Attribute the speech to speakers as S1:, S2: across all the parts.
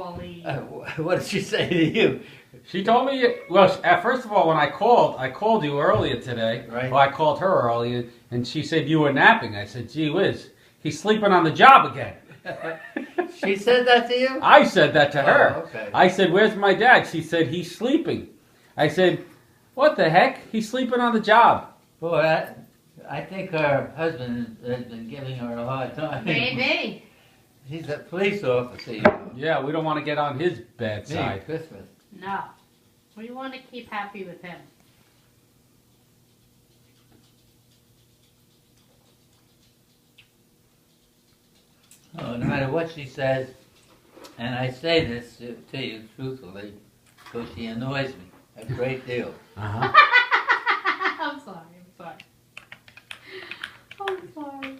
S1: Pauline.
S2: What did she say to you?
S3: She told me, well, first of all, when I called you earlier today.
S2: Right.
S3: Well, I called her earlier, and she said you were napping. I said, gee whiz, he's sleeping on the job again.
S2: She said that to you?
S3: I said that to her.
S2: Oh, okay.
S3: I said, where's my dad? She said, he's sleeping. I said, what the heck? He's sleeping on the job.
S2: Boy, I think her husband has been giving her a hard time.
S1: Maybe.
S2: He's a police officer, you know.
S3: Yeah, we don't want to get on his bad
S2: Me,
S3: side.
S2: Christmas.
S1: No. We want to keep happy with him.
S2: Oh, no matter what she says, and I say this to you truthfully, because she annoys me a great deal.
S3: Uh-huh.
S1: I'm sorry. I'm sorry.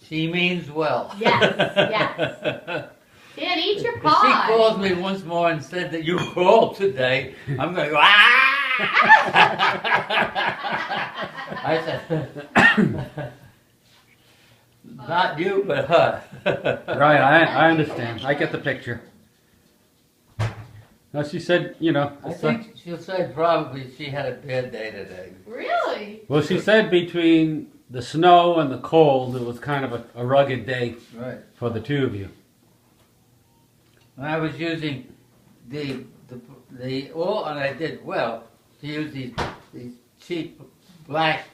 S2: She means well.
S1: Yes, yes. Dan, eat your
S2: If
S1: pie.
S2: she calls me once more and said that you called today, I'm going to go, ah! I said, not you, but her.
S3: Right, I understand. I get the picture. No, she said, you know.
S2: I think she'll say probably she had a bad day today.
S1: Really?
S3: Well, she said between the snow and the cold, it was kind of a rugged day
S2: Right.
S3: for the two of you.
S2: When I was using the oil, and I did well, to use these cheap black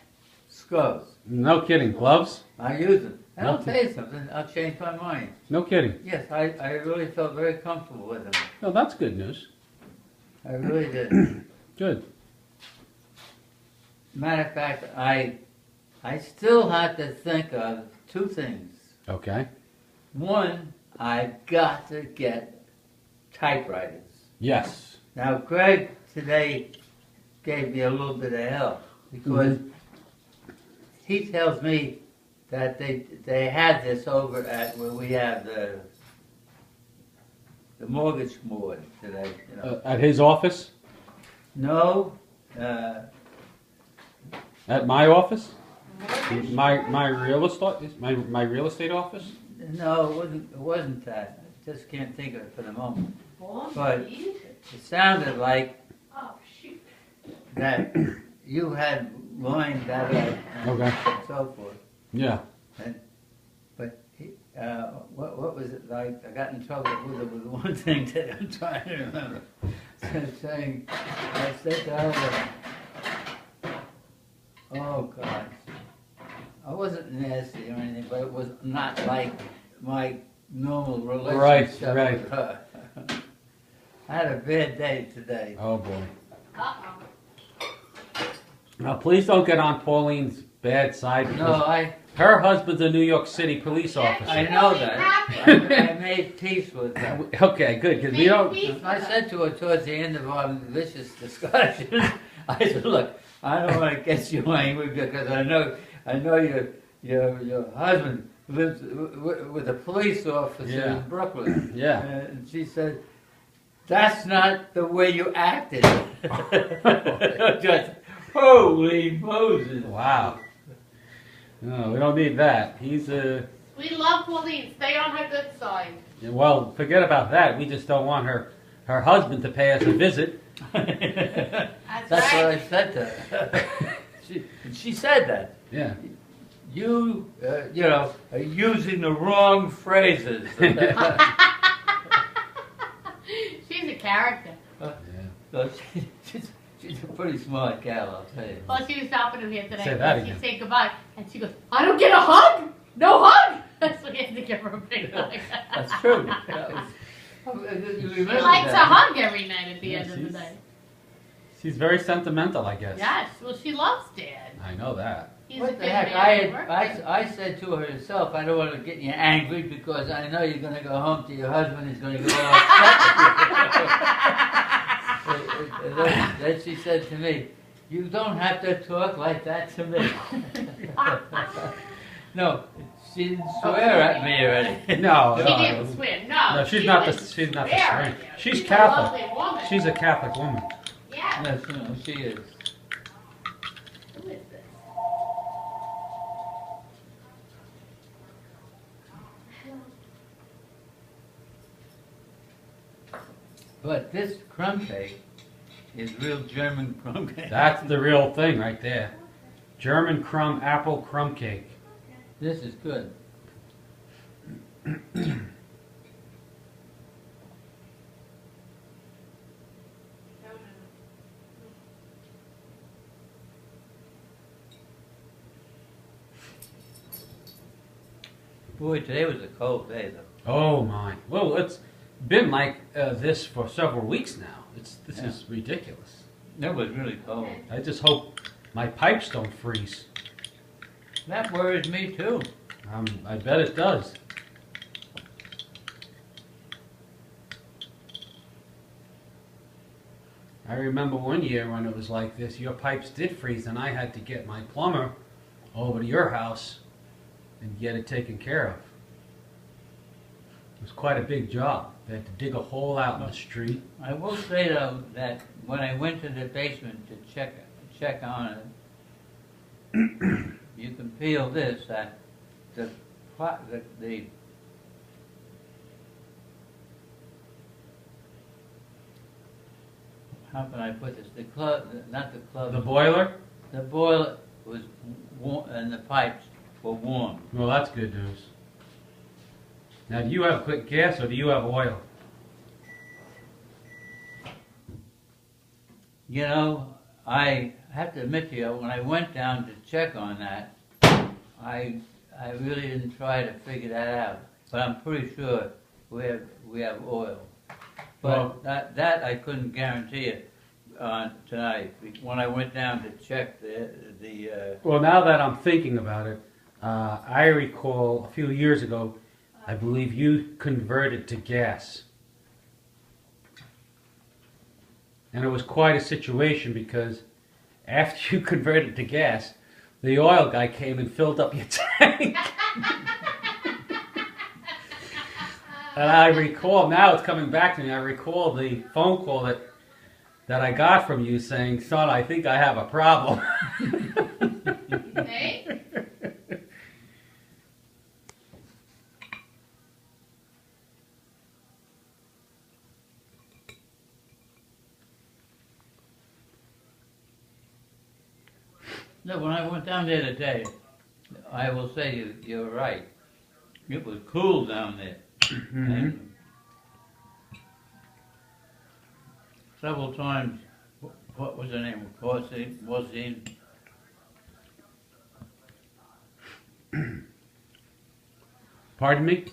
S2: sculls.
S3: No kidding. Gloves?
S2: I use them. And I'll
S3: Okay.
S2: tell you something, I'll change my mind.
S3: No kidding.
S2: Yes, I really felt very comfortable with them.
S3: No, that's good news.
S2: I really did.
S3: Good.
S2: Matter of fact, I still have to think of two things.
S3: Okay.
S2: One, I've got to get typewriters.
S3: Yes.
S2: Now, Greg today gave me a little bit of help because he tells me that they had this over at where we have the mortgage board today. You know.
S3: At his office?
S2: No,
S3: At my office? My real estate? My real estate office?
S2: no, it wasn't that. I just can't think of it for the moment.
S1: Oh,
S2: But-
S1: geez.
S2: It sounded like
S1: Oh, shoot.
S2: that you had lined that up and
S3: Okay.
S2: so forth.
S3: Yeah.
S2: But what was it like? I got in trouble with one thing that I'm trying to remember. Saying, I said to her, oh God, I wasn't nasty or anything, but it was not like my normal relationship
S3: Right.
S2: with her. I had a bad day today.
S3: Oh, boy.
S1: Uh-oh.
S3: Now, please don't get on Pauline's bad side.
S2: No,
S3: Because her husband's a New York City police officer.
S2: I know that. I made peace with her.
S3: Okay, good, because we don't...
S2: I said to her towards the end of our vicious discussion, I said, look, I don't want to get you angry because I know your husband lives with a police officer
S3: Yeah.
S2: in Brooklyn.
S3: Yeah.
S2: And she said, that's not the way you acted. Just, holy Moses.
S3: Wow. No, we don't need that. He's a...
S1: We love Pauline. Stay on her good side.
S3: Well, forget about that. We just don't want her husband to pay us a visit.
S1: That's
S2: That's what
S1: right.
S2: I said to her. She said that.
S3: Yeah.
S2: You know, are using the wrong phrases.
S1: She's a character.
S2: So she's a pretty smart gal, I'll tell you.
S1: Well, she was stopping him here today.
S3: Say that
S1: She
S3: again.
S1: said goodbye, and she goes, "I don't get a hug. No hug." So he had to give her a big hug.
S2: That's true. You
S1: She
S2: remember
S1: likes a
S2: that.
S1: hug every night at the
S3: Yeah,
S1: end of the
S3: she's-
S1: day.
S3: She's very sentimental, I guess.
S1: Yes. Well, she loves Dad.
S3: I know that.
S1: He's a
S2: What
S1: good
S2: the heck?
S1: man. at work.
S2: I said to her herself, I don't want to get you angry because I know you're going to go home to your husband. He's going to get all upset. And then she said to me, "You don't have to talk like that to me." No, she didn't swear at me already.
S3: No,
S1: She didn't swear. No.
S3: No, she's
S1: she
S3: not the
S1: didn't
S3: she's not the
S1: swear
S3: swear.
S1: at you.
S3: She's
S1: a
S3: Catholic.
S1: lovely woman.
S3: She's a Catholic woman.
S1: Yeah.
S2: Yes, you know, she is.
S1: Who is this?
S2: But this crumb cake is real German crumb cake.
S3: That's the real thing right there. German crumb apple crumb cake.
S2: This is good. Boy, today was a cold day, though.
S3: Oh my. Well, it's been like this for several weeks now. This
S2: Yeah.
S3: is ridiculous.
S2: It was really cold.
S3: I just hope my pipes don't freeze.
S2: That worries me too.
S3: I bet it does. I remember one year when it was like this, your pipes did freeze and I had to get my plumber over to your house and get it taken care of. It was quite a big job. They had to dig a hole out in the street.
S2: I will say though that when I went to the basement to check on it, you can feel this that the how can I put this? The club, not the club.
S3: The boiler?
S2: The boiler was warm, and the pipes were warm.
S3: Well, that's good news. Now, do you have quick gas or do you have oil?
S2: You know, I have to admit to you, when I went down to check on that, I really didn't try to figure that out. But I'm pretty sure we have oil. But
S3: Well,
S2: that I couldn't guarantee it tonight when I went down to check the.
S3: Well, now that I'm thinking about it, I recall a few years ago, I believe you converted to gas. And it was quite a situation because after you converted to gas, the oil guy came and filled up your tank. And I recall, now it's coming back to me, I recall the phone call that I got from you saying, son, I think I have a problem.
S1: Hey?
S2: No, when I went down there today, I will say you're right. It was cool down there. And several times, what was her name? Wazine.
S3: Pardon me?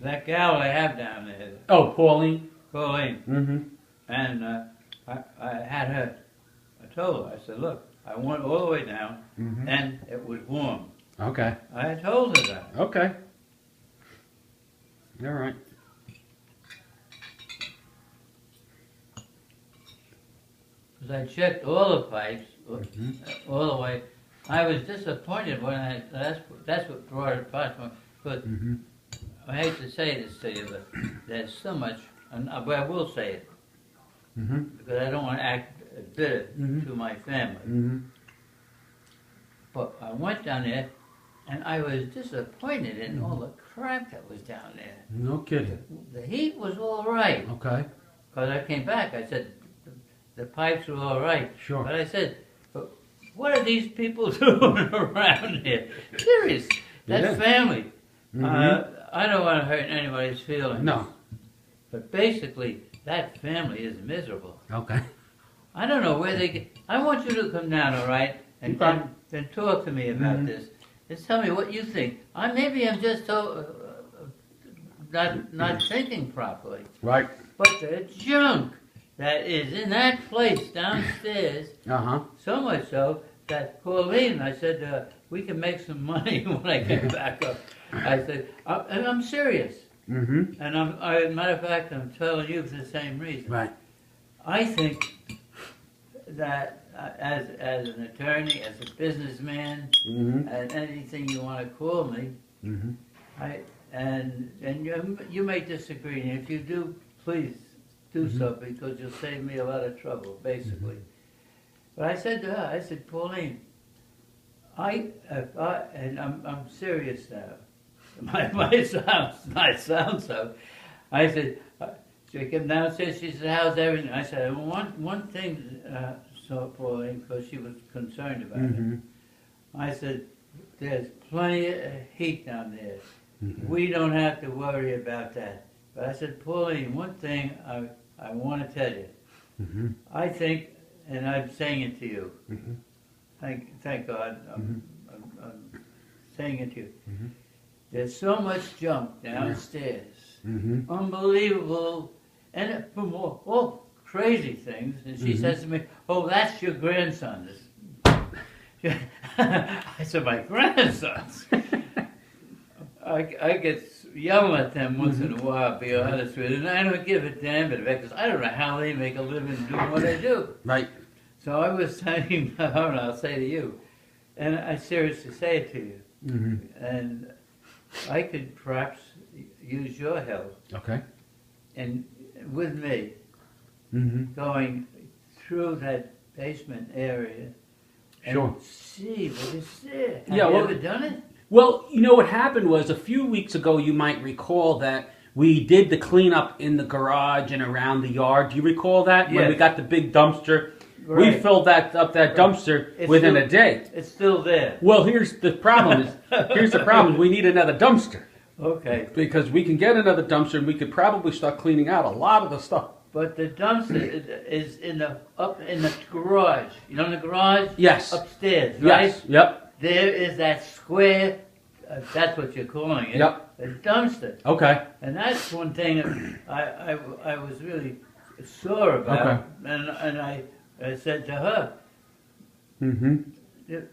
S2: That gal I have down there,
S3: Oh, Pauline.
S2: Pauline,
S3: Mm-hmm.
S2: and I had her. I told her. I said, "Look, I went all the way down,
S3: Mm-hmm.
S2: and it was warm."
S3: Okay.
S2: I told her that.
S3: Okay. All right.
S2: Because I checked all the pipes,
S3: Mm-hmm.
S2: all the way. I was disappointed when that's what brought it past me. But
S3: Mm-hmm.
S2: I hate to say this to you, but there's so much, but I will say it,
S3: Mm-hmm.
S2: because I don't want to act bitter
S3: Mhm.
S2: to my family.
S3: Mm-hmm.
S2: But I went down there, and I was disappointed in all the crap that was down there.
S3: No kidding.
S2: The heat was all right.
S3: Okay.
S2: Because I came back, I said, the pipes were all right.
S3: Sure.
S2: But I said, but what are these people doing around here? Serious. That's
S3: Yeah.
S2: family.
S3: Mm-hmm.
S2: I don't want to hurt anybody's feelings.
S3: No.
S2: But basically, that family is miserable.
S3: Okay.
S2: I don't know where they get. I want you to come down, all right, and
S3: Okay.
S2: and talk to me about
S3: Mhm.
S2: this. Just tell me what you think. Maybe I'm just not thinking properly.
S3: Right.
S2: But the junk that is in that place downstairs,
S3: Uh-huh.
S2: so much so that Pauline, I said, we can make some money when I get back up. I said, and I'm serious.
S3: Mm-hmm.
S2: And matter of fact, I'm telling you for the same reason.
S3: Right.
S2: I think that as an attorney, as a businessman,
S3: Mm-hmm.
S2: and anything you want to call me,
S3: Mm-hmm.
S2: and you may disagree, and if you do, please do so, because you'll save me a lot of trouble, basically. But I said to her, I said, Pauline, and I'm serious now. My sound so. I said, She came downstairs, she said, how's everything? I said, well, one thing, so Pauline, because she was concerned about it. I said, there's plenty of heat down there. We don't have to worry about that. But I said, Pauline, one thing I want to tell you. I think, and I'm saying it to you. Thank God, I'm saying it to you. There's so much junk downstairs. Unbelievable. And from all crazy things. And she says to me, oh, that's your grandson's. I said, my grandsons? I get yelled at them once in a while, to be honest with you, and I don't give a damn bit of it, because I don't know how they make a living doing what they do.
S3: Right.
S2: So I was telling her, and I'll say to you, and I seriously say it to you, and I could perhaps use your help,
S3: Okay.
S2: and with me, going through that basement area, and
S3: Sure.
S2: see what is there. Have
S3: Yeah,
S2: you
S3: well-
S2: ever done it?
S3: Well, you know what happened was a few weeks ago, you might recall that we did the cleanup in the garage and around the yard. Do you recall that? When we
S2: Yes.
S3: got the big dumpster, we
S2: Right.
S3: filled that dumpster
S2: It's
S3: within
S2: still-
S3: a day.
S2: It's still there.
S3: Well, here's the problem. We need another dumpster
S2: Okay.
S3: because we can get another dumpster and we could probably start cleaning out a lot of the stuff.
S2: But the dumpster is up in the garage. You know, in the garage?
S3: Yes.
S2: Upstairs, right?
S3: Yes. Yep.
S2: There is that square, that's what you're calling it.
S3: Yep.
S2: A dumpster.
S3: Okay.
S2: And that's one thing I was really sore about.
S3: Okay.
S2: And I said to her,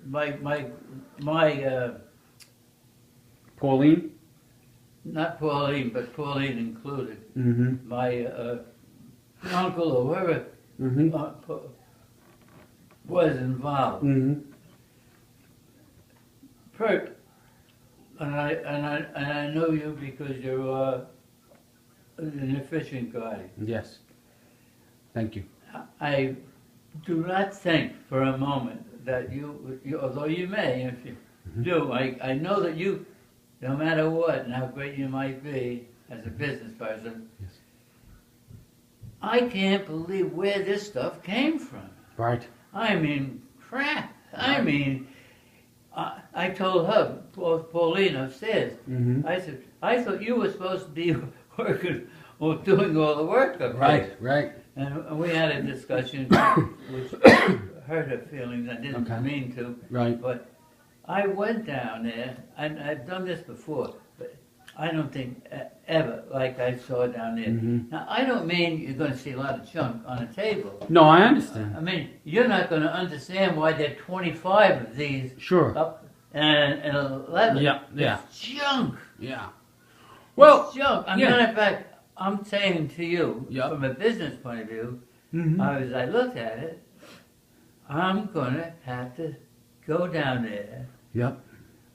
S2: my
S3: Pauline.
S2: not Pauline, but Pauline included,
S3: Mm-hmm.
S2: my uncle or whoever was involved.
S3: Mm-hmm.
S2: Pert, and I know you because you're an efficient guy.
S3: Yes. Thank you.
S2: I do not think for a moment that you although you may, if you do, I know that you, no matter what and how great you might be as a business person,
S3: Yes.
S2: I can't believe where this stuff came from.
S3: Right.
S2: I mean, crap. I mean, I told her, Pauline upstairs,
S3: Mm-hmm.
S2: I said, I thought you were supposed to be working or doing all the work up
S3: Right.
S2: here.
S3: Right.
S2: And we had a discussion which hurt her feelings. I didn't
S3: Okay.
S2: mean to.
S3: Right.
S2: But I went down there, and I've done this before, but I don't think ever like I saw down there.
S3: Mhm.
S2: Now, I don't mean you're going to see a lot of junk on a table.
S3: No, I understand.
S2: I mean, you're not going to understand why there are 25 of these
S3: Sure.
S2: up and 11.
S3: Yeah, yeah.
S2: It's junk.
S3: Yeah.
S2: Well, it's junk.
S3: yeah.
S2: Matter of fact, I'm saying to you,
S3: Yeah.
S2: from a business point of view,
S3: Mm-hmm.
S2: as I looked at it, I'm going to have to go down there.
S3: Yep.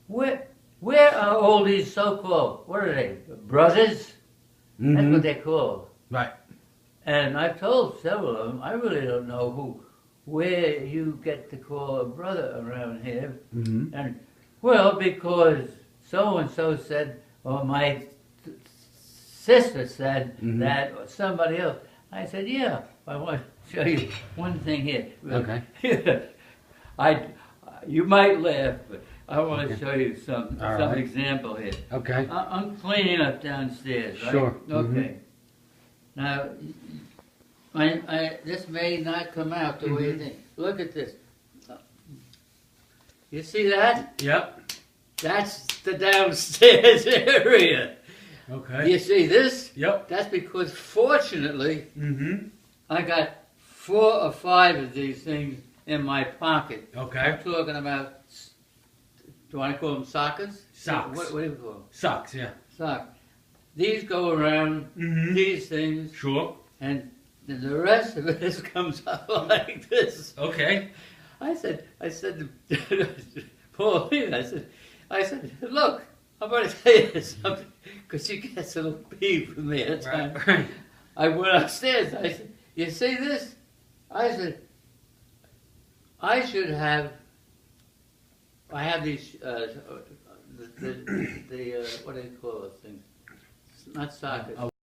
S2: Where are all these so-called, what are they, brothers? That's
S3: Mm-hmm.
S2: what they're called.
S3: Right.
S2: And I've told several of them, I really don't know where you get to call a brother around here.
S3: Mm-hmm.
S2: And, well, because so-and-so said, or my sister said
S3: Mhm.
S2: that, or somebody else. I said, yeah, I want to show you one thing here.
S3: Okay.
S2: You might laugh, but I want to show you some
S3: All right.
S2: example here.
S3: Okay.
S2: I'm cleaning up downstairs, right?
S3: Sure.
S2: Okay. Now, this may not come out the way you think. Look at this. You see that?
S3: Yep.
S2: That's the downstairs area.
S3: Okay.
S2: You see this?
S3: Yep.
S2: That's because, fortunately,
S3: Mm-hmm.
S2: I got 4 or 5 of these things in my pocket.
S3: Okay.
S2: I'm talking about, do I call them sockets?
S3: Socks.
S2: What do you call them?
S3: Socks, yeah.
S2: Socks. These go around
S3: Mm-hmm.
S2: these things,
S3: Sure.
S2: and the rest of it comes up like this.
S3: Okay.
S2: I said to Pauline, I said, look, I'm going to tell you something, because she gets a little peeved with me at times.
S3: Right.
S2: I went upstairs. I said, you see this? I said, I have these, what do you call those things? Not sockets.